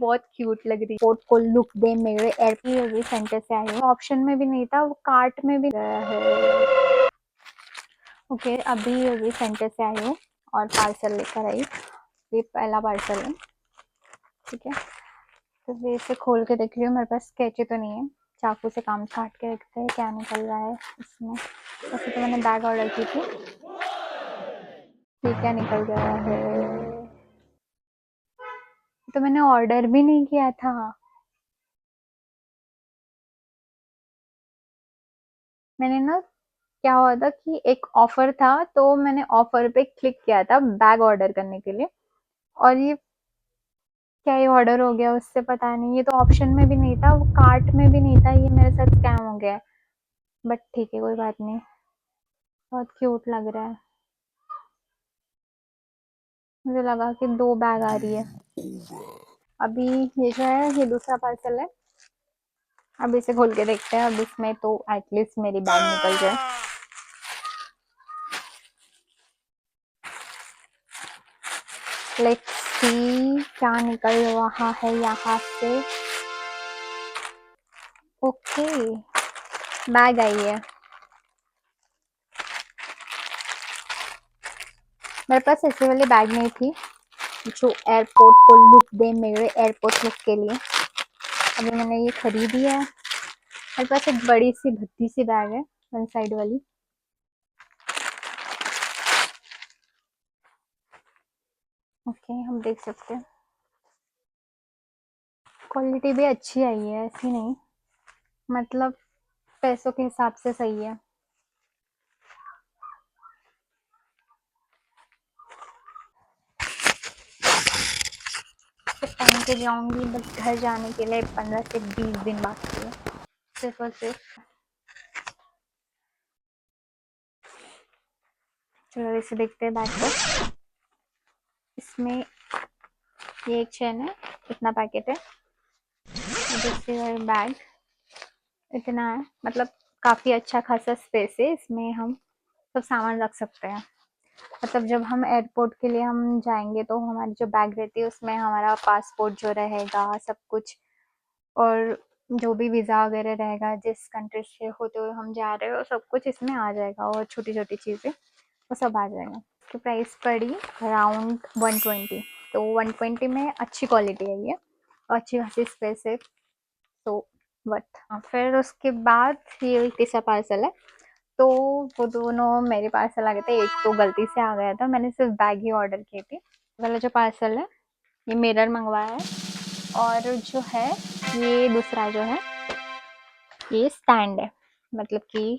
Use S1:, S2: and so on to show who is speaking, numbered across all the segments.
S1: बहुत क्यूट लग रही है। कोट को लुक दे मेरे एयरपोर्ट भी सेंटर से आई हूँ। ऑप्शन में भी नहीं था, वो कार्ट में भी गया है। ओके, अभी सेंटर से आई हूँ और पार्सल लेकर आई। ये पहला पार्सल है, ठीक है। तो मैं इसे खोल के देख रही हूँ, मेरे पास कैंची तो नहीं है। चाकू से काम काट के देखते हैं क्या निकल रहा है इसमें। वैसे तो मैंने बैग ऑर्डर की थी। ये क्या निकल गया है? तो मैंने ऑर्डर भी नहीं किया था। मैंने ना, क्या हुआ था कि एक ऑफर था, तो मैंने ऑफर पे क्लिक किया था बैग ऑर्डर करने के लिए। और ये क्या, ये ऑर्डर हो गया उससे पता नहीं। ये तो ऑप्शन में भी नहीं था, वो कार्ट में भी नहीं था। ये मेरे साथ स्कैम हो गया है। बट ठीक है, कोई बात नहीं। बहुत क्यूट लग रहा है। मुझे लगा कि 2 बैग आ रही है। अभी ये जो है, ये दूसरा पार्सल है। अब इसे खोल के देखते हैं। अब इसमें तो एटलीस्ट मेरी बैग निकल जाए। लेट्स सी क्या निकल रहा है यहाँ से। ओके, बैग आई है। मेरे पास ऐसी वाली बैग नहीं थी जो एयरपोर्ट को लुक दे मेरे एयरपोर्ट लुक के लिए। अभी मैंने ये खरीदी है। मेरे पास एक बड़ी सी भद्दी सी बैग है, वन साइड वाली। ओके, हम देख सकते हैं। क्वालिटी भी अच्छी आई है, ऐसी नहीं, मतलब पैसों के हिसाब से सही है। तो पहन के जाऊंगी, बस घर जाने के लिए 15 से 20 दिन बाकी है, सिर्फ और सिर्फ। चलो इसे देखते हैं बैग को। इसमें ये एक चेन है, इतना पैकेट है। दूसरी वाली बैग इतना है, मतलब काफ़ी अच्छा खासा स्पेस है इसमें। हम सब सामान रख सकते हैं। मतलब जब हम एयरपोर्ट के लिए हम जाएंगे, तो हमारी जो बैग रहती है उसमें हमारा पासपोर्ट जो रहेगा, सब कुछ, और जो भी वीज़ा वगैरह रहेगा, जिस कंट्री से होते हुए हम जा रहे हो, सब कुछ इसमें आ जाएगा। और छोटी छोटी चीज़ें वो सब आ जाएगा। इसकी प्राइस पड़ी अराउंड 120। तो 120 में अच्छी क्वालिटी है ये, और अच्छी खासी स्पेस है। तो बट फिर उसके बाद ये तीसरा पार्सल है। तो वो दोनों मेरे पार्सल आ गए थे। एक तो गलती से आ गया था, मैंने सिर्फ बैग ही ऑर्डर की थी। वाला जो पार्सल है, ये मिरर मंगवाया है। और जो है, ये दूसरा जो है, ये स्टैंड है, मतलब कि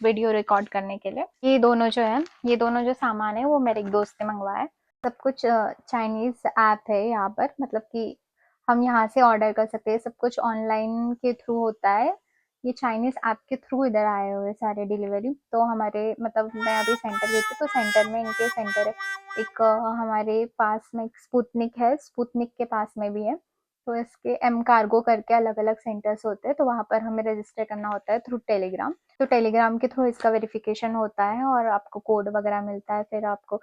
S1: वीडियो रिकॉर्ड करने के लिए। ये दोनों जो है, ये दोनों जो सामान है, वो मेरे एक दोस्त ने मंगवाया है। सब कुछ चाइनीज़ ऐप है यहाँ पर, मतलब कि हम यहाँ से ऑर्डर कर सकते हैं। सब कुछ ऑनलाइन के थ्रू होता है। ये चाइनीज़ ऐप के थ्रू इधर आए हुए सारे डिलीवरी। तो हमारे, मतलब मैं अभी सेंटर गई थी, तो सेंटर में इनके सेंटर है। एक हमारे पास में एक स्पुतनिक है, स्पुतनिक के पास में भी है। तो इसके एम कार्गो करके अलग अलग सेंटर्स होते हैं। तो वहाँ पर हमें रजिस्टर करना होता है थ्रू टेलीग्राम। तो टेलीग्राम के थ्रू इसका वेरिफिकेशन होता है और आपको कोड वगैरह मिलता है। फिर आपको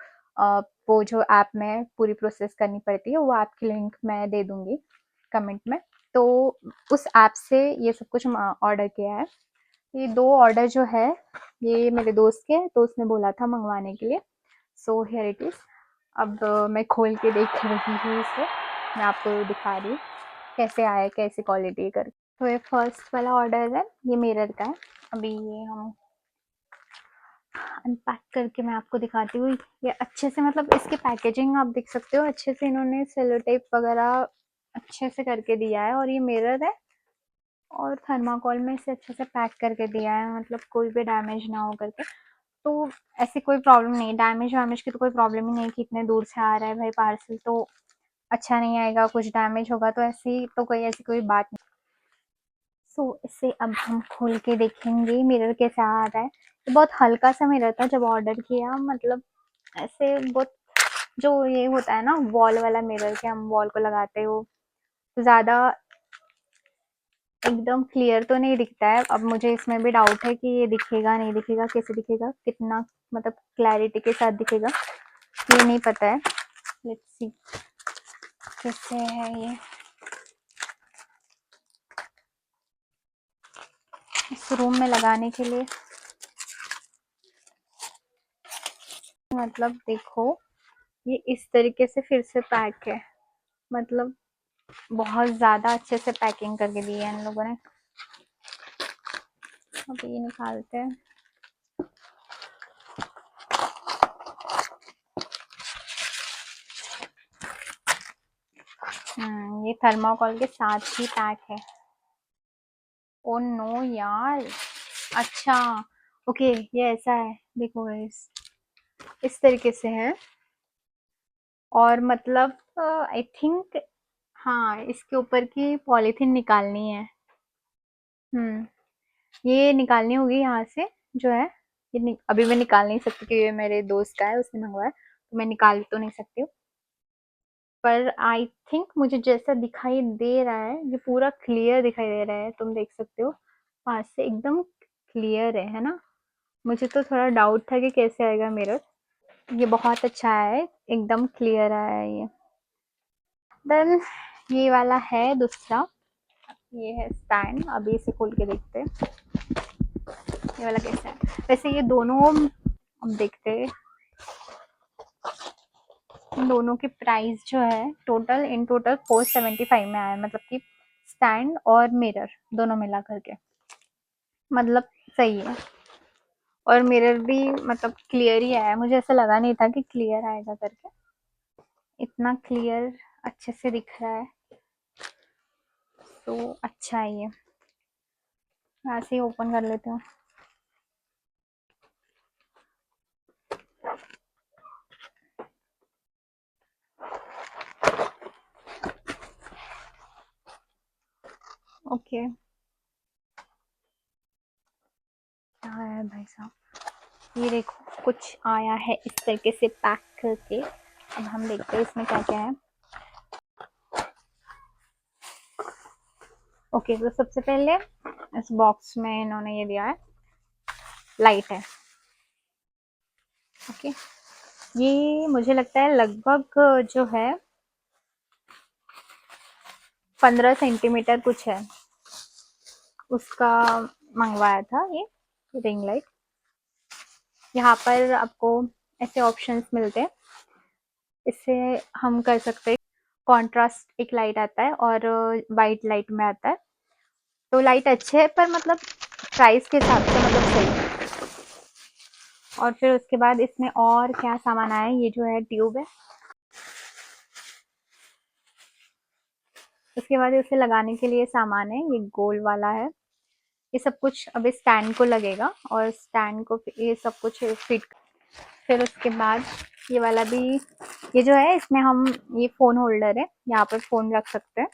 S1: वो जो ऐप में पूरी प्रोसेस करनी पड़ती है, वो ऐप की लिंक मैं दे दूँगी कमेंट में। तो उस ऐप से ये सब कुछ ऑर्डर किया है। ये 2 ऑर्डर जो है, ये मेरे दोस्त के हैं, तो उसने बोला था मंगवाने के लिए। So here it is. अब मैं खोल के देख रही हूँ इसे, मैं आपको दिखा रही हूँ कैसे आया है, कैसी क्वालिटी करके। तो ये फर्स्ट वाला ऑर्डर है, ये मिरर का है। अभी ये हम अनपैक करके मैं आपको दिखाती हूँ। ये अच्छे से, मतलब इसकी पैकेजिंग आप देख सकते हो, अच्छे से इन्होंने सेलो टेप वगैरह अच्छे से करके दिया है। और ये मिरर है, और थर्माकोल में इसे अच्छे से पैक करके दिया है, मतलब कोई भी डैमेज ना हो करके। तो ऐसी कोई प्रॉब्लम नहीं, डैमेज वैमेज की तो कोई प्रॉब्लम ही नहीं कि इतने दूर से आ रहा है भाई पार्सल, तो अच्छा नहीं आएगा, कुछ डैमेज होगा, तो ऐसी तो कोई ऐसी कोई बात नहीं। सो इसे अब हम खोल के देखेंगे मिरर कैसा आ रहा है। ये बहुत हल्का सा मिरर था जब ऑर्डर किया, मतलब ऐसे बहुत, जो ये होता है ना वॉल वाला मिरर, के हम वॉल को लगाते हो, ज़्यादा एकदम क्लियर तो नहीं दिखता है। अब मुझे इसमें भी डाउट है कि ये दिखेगा नहीं दिखेगा, कैसे दिखेगा, कितना मतलब क्लैरिटी के साथ दिखेगा, ये नहीं पता है। लेट्स सी कैसे है ये। इस रूम में लगाने के लिए। मतलब देखो, ये इस तरीके से फिर से पैक है, मतलब बहुत ज़्यादा अच्छे से पैकिंग करके दी है इन लोगों ने। अब ये निकालते हैं। ये थर्माकोल के साथ ही पैक है। ओ नो यार, अच्छा ओके, ये ऐसा है, देखो गाइस इस तरीके से है। और मतलब आई थिंक, हाँ इसके ऊपर की पॉलीथीन निकालनी है। ये निकालनी होगी यहाँ से, जो है अभी मैं निकाल नहीं सकती क्योंकि ये मेरे दोस्त का है, उसने मंगवाया, तो मैं निकाल तो नहीं सकती हूँ। पर आई थिंक मुझे जैसा दिखाई दे रहा है, ये पूरा क्लियर दिखाई दे रहा है, तुम देख सकते हो पास से एकदम क्लियर है ना। मुझे तो थोड़ा डाउट था कि कैसे आएगा मिरर। ये बहुत अच्छा है, एकदम क्लियर आया है ये। देन ये वाला है दूसरा, ये है स्टैंड। अभी इसे खोल के देखते हैं ये वाला कैसा है। वैसे ये दोनों अब देखते हैं, इन दोनों की प्राइस जो है इन टोटल 475 में आया, मतलब कि स्टैंड और मिरर दोनों मिला करके, मतलब सही है। और मिरर भी मतलब क्लियर ही आया, मुझे ऐसा लगा नहीं था कि क्लियर आएगा करके, इतना क्लियर अच्छे से दिख रहा है, तो अच्छा है ये। ऐसे ही ओपन कर लेते हैं। ओके, क्या है भाई साहब, ये देखो कुछ आया है इस तरीके से पैक करके। अब हम देखते हैं इसमें क्या क्या है। ओके, तो सबसे पहले इस बॉक्स में इन्होंने ये दिया है, लाइट है। ओके, ये मुझे लगता है लगभग जो है 15 सेंटीमीटर कुछ है, उसका मंगवाया था ये रिंग लाइट। यहाँ पर आपको ऐसे ऑप्शंस मिलते हैं, इससे हम कर सकते हैं। कॉन्ट्रास्ट एक लाइट आता है और वाइट लाइट में आता है, तो लाइट अच्छे है पर मतलब प्राइस के हिसाब से मतलब सही है। और फिर उसके बाद इसमें और क्या सामान आया है, ये जो है ट्यूब है। उसके बाद इसे लगाने के लिए सामान है, ये गोल वाला है। ये सब कुछ अभी स्टैंड को लगेगा और स्टैंड को ये सब कुछ फिट। फिर उसके बाद ये वाला भी, ये जो है इसमें हम, ये फ़ोन होल्डर है, यहाँ पर फ़ोन रख सकते हैं।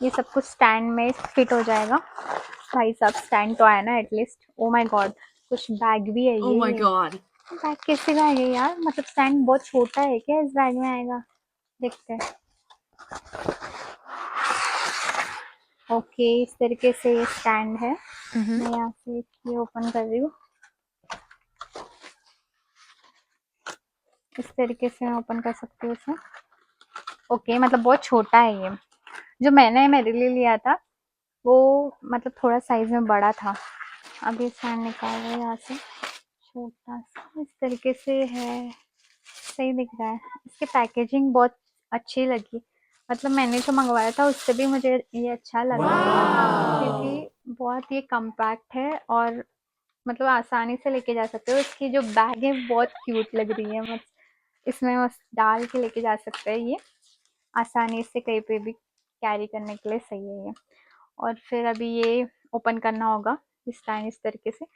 S1: ये सब कुछ स्टैंड में फिट हो जाएगा। भाई साहब स्टैंड तो आया ना एटलीस्ट। ओ माय गॉड, कुछ बैग भी है ये।
S2: Oh my god.
S1: बैग कैसे का है यार, मतलब स्टैंड बहुत छोटा है क्या इस बैग में आएगा, देखते हैं। ओके, इस तरीके से ये स्टैंड है। मैं यहाँ से ये ओपन कर रही हूँ, इस तरीके से मैं ओपन कर सकती हूँ इसे। ओके, मतलब बहुत छोटा है ये, जो मैंने मेरे लिए लिया था वो मतलब थोड़ा साइज में बड़ा था। अब ये स्टैंड निकाल रहे हैं यहाँ से, छोटा सा इस तरीके से है, सही दिख रहा है। इसकी पैकेजिंग बहुत अच्छी लगी, मतलब मैंने जो मंगवाया था उससे भी मुझे ये अच्छा लगा। क्योंकि बहुत ये कम्पैक्ट है और मतलब आसानी से लेके जा सकते हो। इसकी जो बैग है बहुत क्यूट लग रही है, मतलब इसमें बस डाल के लेके जा सकते हैं ये, आसानी से कहीं पे भी कैरी करने के लिए सही है ये। और फिर अभी ये ओपन करना होगा इस टाइम इस तरीके से।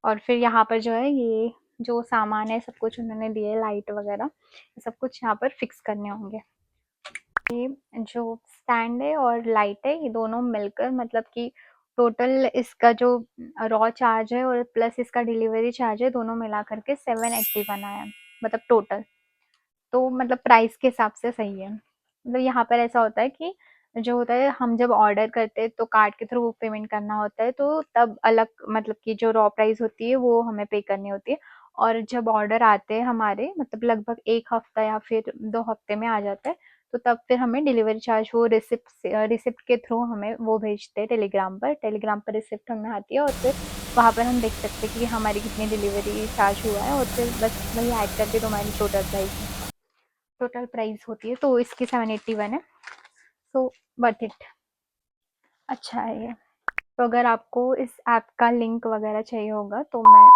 S1: और फिर यहाँ पर जो है ये जो सामान है सब कुछ उन्होंने दिए, लाइट वगैरह ये सब कुछ यहाँ पर फिक्स करने होंगे। ये जो स्टैंड है और लाइट है ये दोनों मिलकर मतलब कि टोटल इसका जो रॉ चार्ज है और प्लस इसका डिलीवरी चार्ज है, दोनों मिला करके 781 आया, मतलब टोटल। तो मतलब प्राइस के हिसाब से सही है। मतलब यहाँ पर ऐसा होता है कि जो होता है हम जब ऑर्डर करते हैं तो कार्ड के थ्रू पेमेंट करना होता है, तो तब अलग मतलब कि जो रॉ प्राइस होती है वो हमें पे करनी होती है। और जब ऑर्डर आते हैं हमारे मतलब लगभग 1 हफ्ता या फिर 2 हफ्ते में आ जाता है, तो तब फिर हमें डिलीवरी चार्ज वो रिसिप्ट के थ्रू हमें वो भेजते हैं टेलीग्राम पर रिसिप्ट हमें आती है और फिर वहाँ पर हम देख सकते हैं कि हमारी कितनी डिलीवरी चार्ज हुआ है और फिर बस वही ऐड करके तो हमारी टोटल प्राइस होती है। तो इसकी 781 है, सो वर्थ इट, अच्छा है ये। तो अगर आपको इस ऐप का लिंक वगैरह चाहिए होगा तो मैं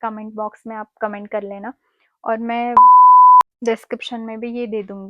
S1: कमेंट बॉक्स में आप कमेंट कर लेना और मैं डिस्क्रिप्शन में भी ये दे दूँगी।